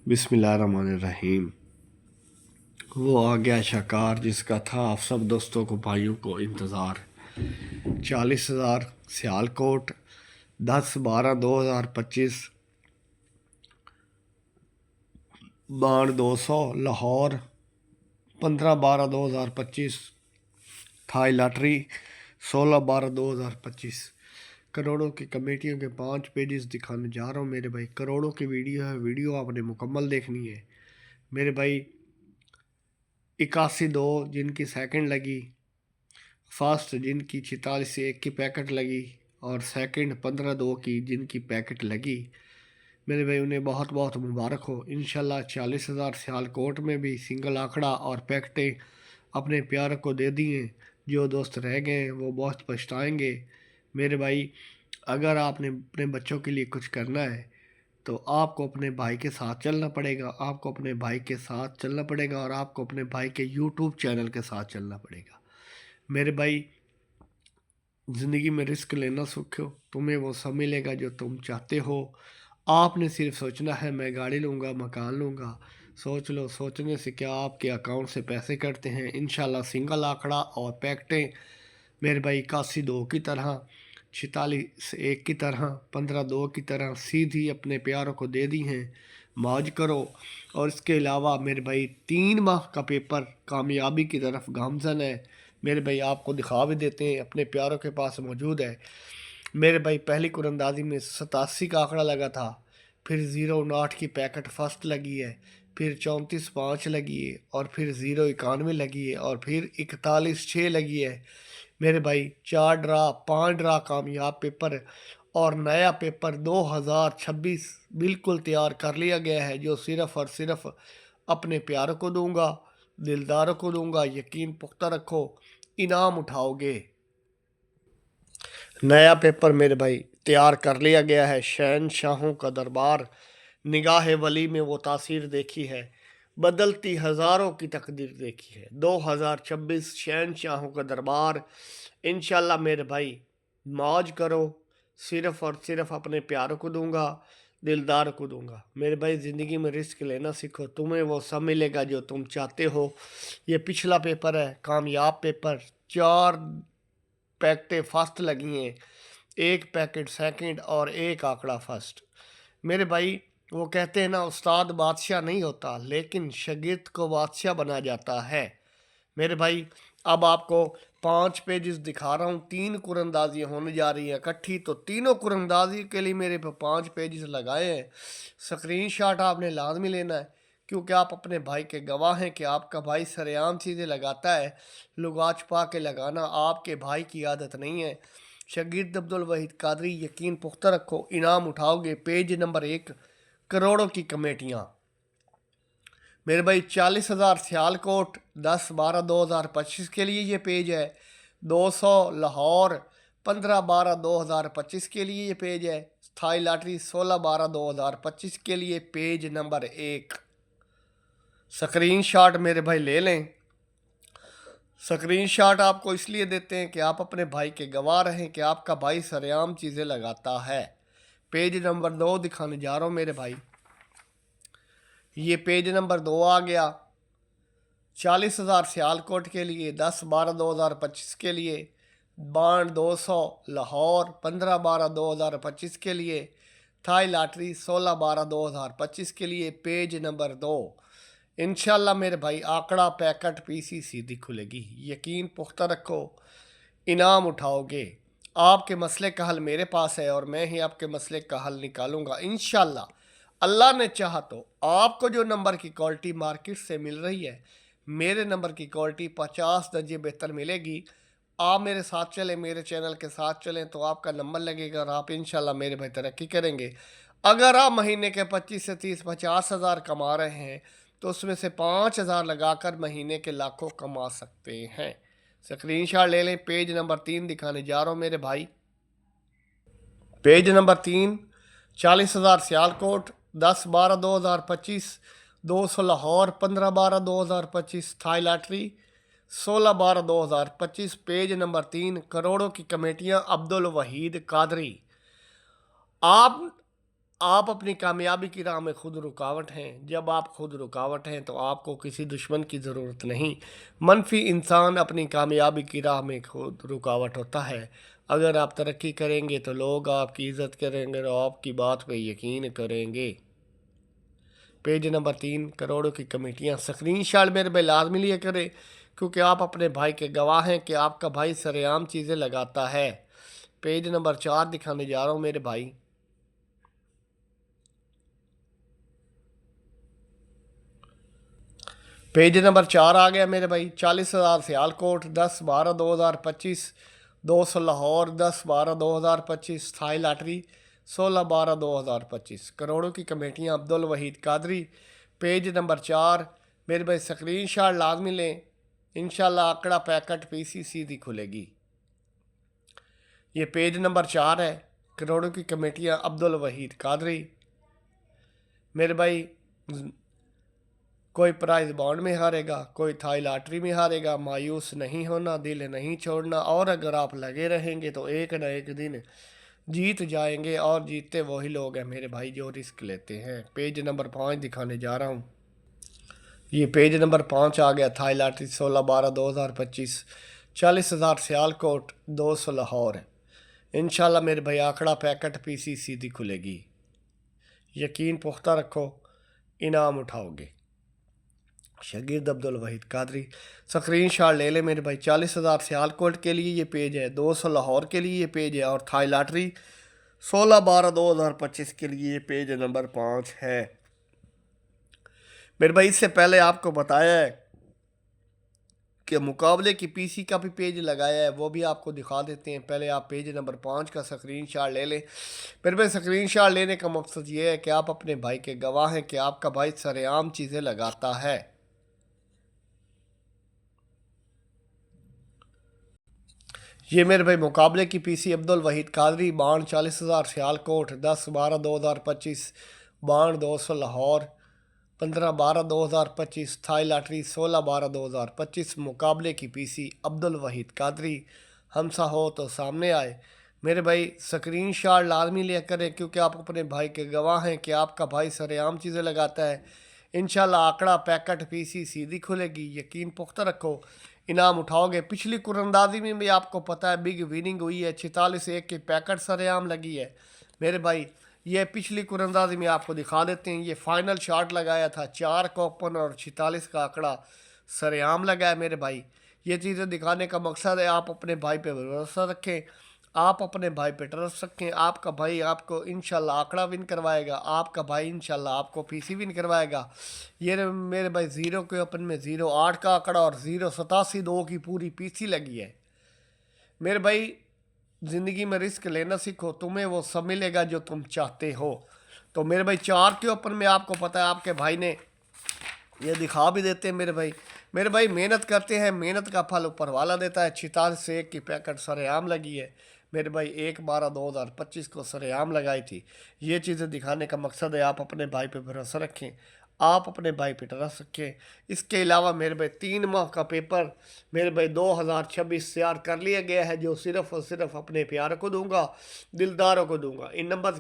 बिस्मिल्लाहिर्रहमानिर्रहीम। वो आ गया शाकार जिसका था आप सब दोस्तों को भाइयों को इंतज़ार। 40,000 सियालकोट, 10/12/2025, 200 लाहौर, 15/12/2025, थाई लॉटरी, 16/12/2025। करोड़ों की कमेटियों के 5 पेजेस दिखाने जा रहा हूँ मेरे भाई। करोड़ों की वीडियो है, वीडियो आपने मुकम्मल देखनी है मेरे भाई। 81 2 जिनकी सेकंड लगी, फर्स्ट जिनकी 46 1 की पैकेट लगी, और सेकंड 15/2 की जिनकी पैकेट लगी, मेरे भाई उन्हें बहुत बहुत मुबारक हो। इंशाल्लाह 40,000 सियालकोट में भी सिंगल आंकड़ा और पैकेटें अपने प्यार को दे दिए। जो दोस्त रह गए वो बहुत पछताएंगे मेरे भाई। अगर आपने अपने बच्चों के लिए कुछ करना है तो आपको अपने भाई के साथ चलना पड़ेगा, आपको अपने भाई के साथ चलना पड़ेगा, और आपको अपने भाई के यूट्यूब चैनल के साथ चलना पड़ेगा मेरे भाई। ज़िंदगी में रिस्क लेना सीखो, तुम्हें वो सब मिलेगा जो तुम चाहते हो। आपने सिर्फ सोचना है मैं गाड़ी लूँगा, मकान लूँगा। सोच लो, सोचने से क्या आपके अकाउंट से पैसे कटते हैं। इंशाल्लाह सिंगल आंकड़ा और पैकेटें मेरे भाई 81 2 की तरह, 46 1 की तरह, 15/2 की तरह सीधी अपने प्यारों को दे दी हैं। मौज करो। और इसके अलावा मेरे भाई 3 माह का पेपर कामयाबी की तरफ गामजन है मेरे भाई। आपको दिखा भी देते हैं, अपने प्यारों के पास मौजूद है मेरे भाई। पहली कुरंदाजी में 87 का आंकड़ा लगा था, फिर 0 9 की पैकेट फर्स्ट लगी है, फिर 34 5 लगी है, और फिर 0 91 लगी है, और फिर 41 6 लगी है मेरे भाई। 4 ड्रा 5 ड्रा कामयाब पेपर, और नया पेपर 2026 बिल्कुल तैयार कर लिया गया है, जो सिर्फ़ और सिर्फ अपने प्यार को दूंगा, दिलदारों को दूंगा। यकीन पुख्ता रखो, इनाम उठाओगे। नया पेपर मेरे भाई तैयार कर लिया गया है। शहनशाहों का दरबार, निगाह वली में वो तासीर देखी है, बदलती हज़ारों की तकदीर देखी है। 2026 शहनशाहों का दरबार। इंशाल्लाह मेरे भाई मौज करो। सिर्फ़ और सिर्फ अपने प्यारों को दूंगा, दिलदार को दूंगा मेरे भाई। ज़िंदगी में रिस्क लेना सीखो, तुम्हें वो सब मिलेगा जो तुम चाहते हो। ये पिछला पेपर है, कामयाब पेपर। 4 पैकेटें फर्स्ट लगी हैं, 1 पैकेट सेकंड, और 1 आंकड़ा फर्स्ट मेरे भाई। वो कहते हैं ना, उस्ताद बादशाह नहीं होता लेकिन शागिर्द को बादशाह बना जाता है मेरे भाई। अब आपको 5 पेजेस दिखा रहा हूँ। 3 कुरंदाजियाँ होने जा रही हैं इकट्ठी, तो तीनों कुरंदाजी के लिए मेरे पे 5 पेजेस लगाए हैं। स्क्रीनशॉट आपने लाजमी लेना है, क्योंकि आप अपने भाई के गवाह हैं कि आपका भाई सरेआम चीज़ें लगाता है। लुगा छुपा के लगाना आपके भाई की आदत नहीं है। शगीर्द अब्दुल वहीद कादरी, यकीन पुख्ता रखो, इनाम उठाओगे। पेज नंबर 1, करोड़ों की कमेटियाँ मेरे भाई। 40,000 सियालकोट, 10/12/2025 के लिए ये पेज है। 200 लाहौर, 15/12/2025 के लिए ये पेज है। स्थाई लॉटरी 16/12/2025 के लिए पेज नंबर 1। स्क्रीनशॉट मेरे भाई ले लें। स्क्रीनशॉट आपको इसलिए देते हैं कि आप अपने भाई के गवाह रहें कि आपका भाई सरेआम चीज़ें लगाता है। पेज नंबर 2 दिखाने जा रहा हूँ मेरे भाई। ये पेज नंबर 2 आ गया। 40,000 सियालकोट के लिए, 10/12/2025 के लिए, बांड 200 लाहौर, 15/12/2025 के लिए, थाई लॉटरी 16/12/2025 के लिए पेज नंबर 2। इंशाल्लाह मेरे भाई आंकड़ा पैकेट पीसी सीधी खुलेगी। यकीन पुख्ता रखो, इनाम उठाओगे। आपके मसले का हल मेरे पास है, और मैं ही आपके मसले का हल निकालूंगा इंशाल्लाह। अल्लाह ने चाहा तो आपको जो नंबर की क्वालिटी मार्केट से मिल रही है, मेरे नंबर की क्वालिटी 50 दर्जे बेहतर मिलेगी। आप मेरे साथ चलें, मेरे चैनल के साथ चलें, तो आपका नंबर लगेगा और आप इंशाल्लाह मेरे भाई तरक्की करेंगे। अगर आप महीने के 25 से 30 50,000 कमा रहे हैं, तो उसमें से 5,000 लगाकर महीने के लाखों कमा सकते हैं। स्क्रीनशॉट ले लें। पेज नंबर 3 दिखाने जा रहा हूँ मेरे भाई। Page number 3, 40,000 Sialkot, 10/12/2025, 200 Lahore, 15/12/2025, Thai lottery 16/12/2025। Page number 3, करोड़ों की कमेटियां, अब्दुल वहीद कादरी। आप आप अपनी कामयाबी की राह में खुद रुकावट हैं। जब आप खुद रुकावट हैं तो आपको किसी दुश्मन की ज़रूरत नहीं। मनफी इंसान अपनी कामयाबी की राह में खुद रुकावट होता है। अगर आप तरक्की करेंगे तो लोग आपकी इज़्ज़त करेंगे और आपकी बात पे यकीन करेंगे। पेज नंबर 3, करोड़ों की कमेटियाँ। स्क्रीन शॉट मेरे भाई लाजमी लिए करें, क्योंकि आप अपने भाई के गवाह हैं कि आपका भाई सरेआम चीज़ें लगाता है। पेज नंबर 4 दिखाने जा रहा हूँ मेरे भाई। पेज नंबर 4 आ गया मेरे भाई। 40,000 सियालकोट, 10/12/2025, 200 लाहौर, 10/12/2025, थाई लॉटरी 16/12/2025। करोड़ों की कमेटियाँ अब्दुल वहीद कादरी। पेज नंबर 4 मेरे भाई स्क्रीन शॉट लाजमी लें। इंशाल्लाह आंकड़ा पैकेट पीसी सीधी खुलेगी। ये पेज नंबर 4 है। करोड़ों की कमेटियाँ अब्दुल वहीद कादरी। मेरे भाई कोई प्राइज बॉन्ड में हारेगा, कोई थाई लॉटरी में हारेगा। मायूस नहीं होना, दिल नहीं छोड़ना, और अगर आप लगे रहेंगे तो एक न एक दिन जीत जाएंगे। और जीतते वही लोग हैं मेरे भाई जो रिस्क लेते हैं। पेज नंबर 5 दिखाने जा रहा हूँ। ये पेज नंबर 5 आ गया। Thai lottery 16/12/2025, 40,000 Sialkot, 200 Lahore. इंशाल्लाह मेरे भाई आंकड़ा पैकेट पीसी सीधी खुलेगी। यकीन पुख्ता रखो, इनाम उठाओगे। शगीर्द अब्दुल वहीद कादरी। स्क्रीन शॉट ले ले मेरे भाई। 40,000 सियालकोट के लिए ये पेज है, 200 लाहौर के लिए ये पेज है, और थाई लॉटरी 16/12/2025 के लिए ये पेज नंबर 5 है। मेरे भाई इससे पहले आपको बताया है कि मुकाबले की पीसी का भी पेज लगाया है, वो भी आपको दिखा देते हैं। पहले आप पेज नंबर 5 का स्क्रीन शॉट ले लें। मेरे भाई स्क्रीन शॉट लेने का मकसद ये है कि आप अपने भाई के गवाह हैं कि आपका भाई सरेआम चीज़ें लगाता है। ये मेरे भाई मुकाबले की पीसी अब्दुल वहीद कादरी। बाण 40,000 सियालकोट, 10/12/2025, बाण 200 लाहौर, 15/12/2025, थाई लॉटरी 16/12/2025। मुकाबले की पीसी अब्दुल वहीद कादरी। हमसा हो तो सामने आए। मेरे भाई स्क्रीन शॉट लाजमी लिया करें, क्योंकि आप अपने भाई के गवाह हैं कि आपका भाई सरेआम चीज़ें लगाता है। इंशाल्लाह आंकड़ा पैकेट पीसी सीधी खुलेगी। यकीन पुख्ता रखो, इनाम उठाओगे। पिछली कुरंदाजी में भी आपको पता है बिग विनिंग हुई है, 46-1 की पैकेट सरेआम लगी है। मेरे भाई ये पिछली कुरंदाजी में आपको दिखा देते हैं। ये फाइनल शॉट लगाया था, 4 का ओपन और 46 का आंकड़ा सरेआम लगा है मेरे भाई। ये चीज़ें दिखाने का मकसद है आप अपने भाई पे भरोसा रखें, आप अपने भाई पे ट्रस्ट रखें। आपका भाई आपको इंशाल्लाह आंकड़ा विन करवाएगा, आपका भाई इंशाल्लाह आपको पीसी विन करवाएगा। ये मेरे भाई 0 के ओपन में 0.8 का आंकड़ा और 0.87 की पूरी पीसी लगी है। मेरे भाई ज़िंदगी में रिस्क लेना सीखो, तुम्हें वो सब मिलेगा जो तुम चाहते हो। तो मेरे भाई 4 के ओपन में आपको पता है आपके भाई ने ये दिखा भी देते हैं। मेरे भाई मेहनत करते हैं, मेहनत का फल ऊपर वाला देता है। 46-1 की पैकेट सरेआम लगी है मेरे भाई। 1/12/2025 को सरेआम लगाई थी। ये चीज़ें दिखाने का मकसद है आप अपने भाई पे भरोसा रखें, आप अपने भाई पे ट्रस्ट रखें। इसके अलावा मेरे भाई 3 माह का पेपर मेरे भाई 2026 तैयार कर लिया गया है, जो सिर्फ़ और सिर्फ अपने प्यार को दूंगा, दिलदारों को दूंगा। इन नंबर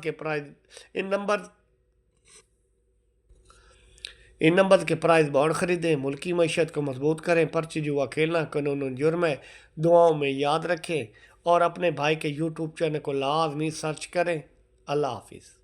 के प्राइस बॉन्ड खरीदें, मुल्की मईशत को मजबूत करें। पर्ची जुआ खेलना कानूनन जुर्म है, दुआओं में याद रखें। और अपने भाई के यूट्यूब चैनल को लाजमी सर्च करें। अल्लाह हाफिज़।